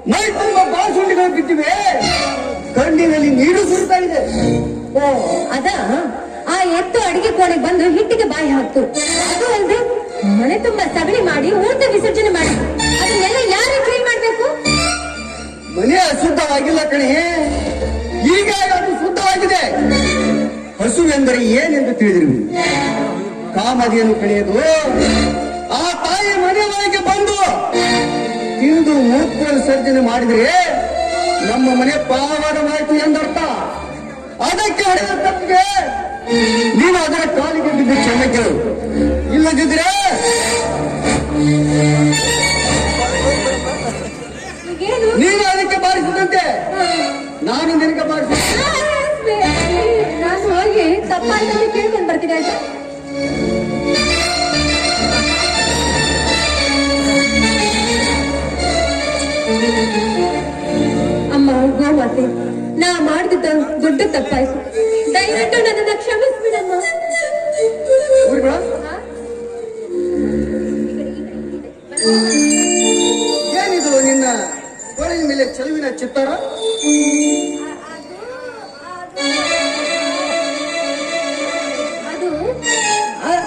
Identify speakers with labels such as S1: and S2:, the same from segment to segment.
S1: ಮೈ ತುಂಬ ಬಾಸುಂಡಿಗಳು ಬಿದ್ದಿವೆ, ಕಣ್ಣಿನಲ್ಲಿ ನೀರು ಸುರಿತಾ ಇದೆ.
S2: ಓ ಅದ ಆ ಎತ್ತು ಅಡಿಗೆ ಕೋಣೆಗೆ ಬಂದು ಹಿಟ್ಟಿಗೆ ಬಾಯಿ ಹಾಕ್ತು. ಅದು ಅಲ್ದೆ ಮನೆ ತುಂಬಾ ಸಗಣಿ ಮಾಡಿ ಊಟ ವಿಸರ್ಜನೆ ಮಾಡಿ ಅದನ್ನೆಲ್ಲ ಯಾರು ಕ್ಲೀನ್ ಮಾಡ್ಬೇಕು?
S1: ಮನೆ ಅಶುದ್ಧವಾಗಿಲ್ಲ ಕಣೆ, ಈಗ ಅದು ಶುದ್ಧವಾಗಿದೆ. ಹಸು ಎಂದರೆ ಏನೆಂದು ತಿಳಿದಿರುವಿ? ಕಾಮದಿಯನ್ನು ಕಳೆಯದು ಆ ತಾಯಿ ಮನೆ ಒಳಗೆ ಬಂದು ತಿಂದು ಮೂತ್ರ ವಿಸರ್ಜನೆ ಮಾಡಿದರೆ ನಮ್ಮ ಮನೆ ಪಾವನವಾಯಿತು ಎಂದರ್ಥ. ಅದಕ್ಕೆ ಹೊಡೆದ ತಪ್ಪಿಗೆ ನೀನು ಅದರ ಕಾಲಿಗೆ ಬಿದ್ದು ಕ್ಷಮೆ ಕೇಳು, ಇಲ್ಲದಿದ್ರೆ ನೀನು ಅದಕ್ಕೆ ಬಾರಿಸಿದಂತೆ ನಾನು ನಿನಗೆ ಬಾರಿಸಿದ್ದೆ.
S2: ನಾನು ಹೋಗಿ ತಪ್ಪಾಯ್ತು ಕೇಳ್ಕೊಂಡು ಬರ್ತೀನಿ ಆಯ್ತಾ? ಅಮ್ಮ ಗೋಮಾತೆ, ನಾ ಮಾಡಿದ ದೊಡ್ಡ ತಪ್ಪಾಯ್ತು, ದಯವಿಟ್ಟು ನನ್ನನ್ನು ಕ್ಷಮಿಸ್ಬಿಡಮ್ಮ.
S1: ಏನಿದು ನಿನ್ನ ಕೊಳಗಿನ ಮೇಲೆ ಚೆಲುವಿನ ಚಿತ್ತಾರ?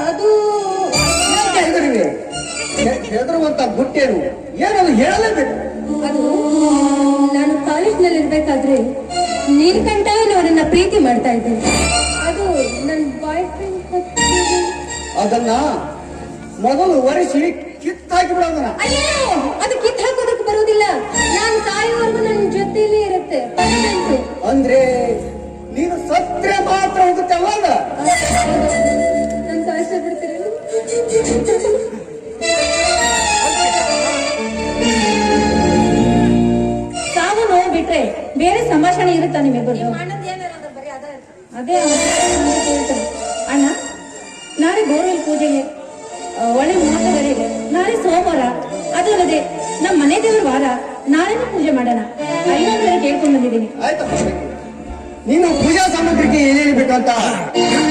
S2: ಅದು
S1: ಹೆದರುವಂತ ಗುಟ್ಟೇನು? ಏನದು ಹೇಳಲೇಬೇಕು.
S2: ಅದು ನಾನು ಕಾಲೇಜ್ನಲ್ಲಿ ಇರ್ಬೇಕಾದ್ರೆ ನೀಲ್ಕಂಠ ಅವರನ್ನ ಪ್ರೀತಿ ಮಾಡ್ತಾ ಇದ್ದೆ. ಅದು ನನ್ನ ಬಾಯ್ ಫ್ರೆಂಡ್.
S1: ಅದನ್ನ ಮೊದಲು ಒರೆಸಿ ಕಿತ್ತಾಕಿ ಬಿಡೋದನ್ನ.
S2: ಅಯ್ಯೋ, ಅದು ಕಿತ್ತು ಹಾಕೋದಕ್ಕೆ ಬರುವುದಿಲ್ಲ. ನಾನು ಸಾಯುವವರೆಗೂ ನನ್ನ ಜೊತೆಲೇ ಇರುತ್ತೆ.
S1: ಅಂದ್ರೆ ನೀನು ಸತ್ರೆ ಮಾತ್ರ ಹೋಗುತ್ತೆ ಅವಾಗ.
S2: ನಾನು ಸಾಯಿಸ ಬಿಡ್ತೀರಿ. ಸಾವು ನೋವು ಬಿಟ್ರೆ ಬೇರೆ ಸಂಭಾಷಣೆ ಇರುತ್ತಾ ನಿಮಗೆ? ಅದೇ ಅಣ್ಣ, ನಾಳೆ ಬೋರ್ವೆಲ್ ಪೂಜೆಗೆ ಒಳ್ಳೆ ಮುಹೂರ್ತದಲ್ಲಿ ಇದೆ. ನಾಳೆ ಸೋಮವಾರ, ಅದಲ್ಲದೆ ನಮ್ಮ ಮನೆ ದೇವರ ವಾರ. ನಾಳೆನೂ ಪೂಜೆ ಮಾಡೋಣ. ಐವತ್ತು ಕೇಳ್ಕೊಂಡು ಬಂದಿದ್ದೀನಿ.
S1: ಆಯ್ತಪ್ಪ, ನೀನು ಪೂಜಾ ಸಾಮಗ್ರಿಗೆ ಏನೇನು ಬೇಕಂತ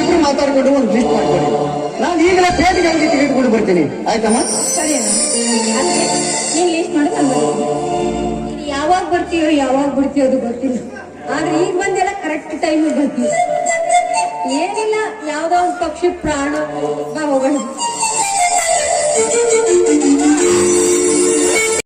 S1: ಇಬ್ರು ಮಾತಾಡ್ಕೊಂಡು ಒಂದು ಲಿಸ್ಟ್ ಮಾಡ್ಕೊಳ್ಳಿ. ನಾನು ಈಗಲೇ ಪೇಟೆಗೆ ಅಂಗಡಿ ತೆಗೆದುಕೊಂಡು ಬರ್ತೀನಿ. ಆಯ್ತಮ್ಮ?
S2: ಸರಿ ಅಣ್ಣ, ನೀನ್ ಲಿಸ್ಟ್ ಮಾಡಿ ನಾನು ಬರ್ತೀನಿ. ಯಾವಾಗ ಬರ್ತೀಯೋ ಯಾವಾಗ ಬಿಡ್ತೀಯೋ ಅದು ಗೊತ್ತಿಲ್ಲ, ಆದ್ರೆ ಈಗ ಬಂದೆಲ್ಲ ಕರೆಕ್ಟ್ ಟೈಮ್ ಬರ್ತೀವಿ. ಏನಿಲ್ಲ, ಯಾವ್ದೋ ಒಂದು ಪಕ್ಷಿ ಪ್ರಾಣ ಬಾ ಹೋಗೋಣ.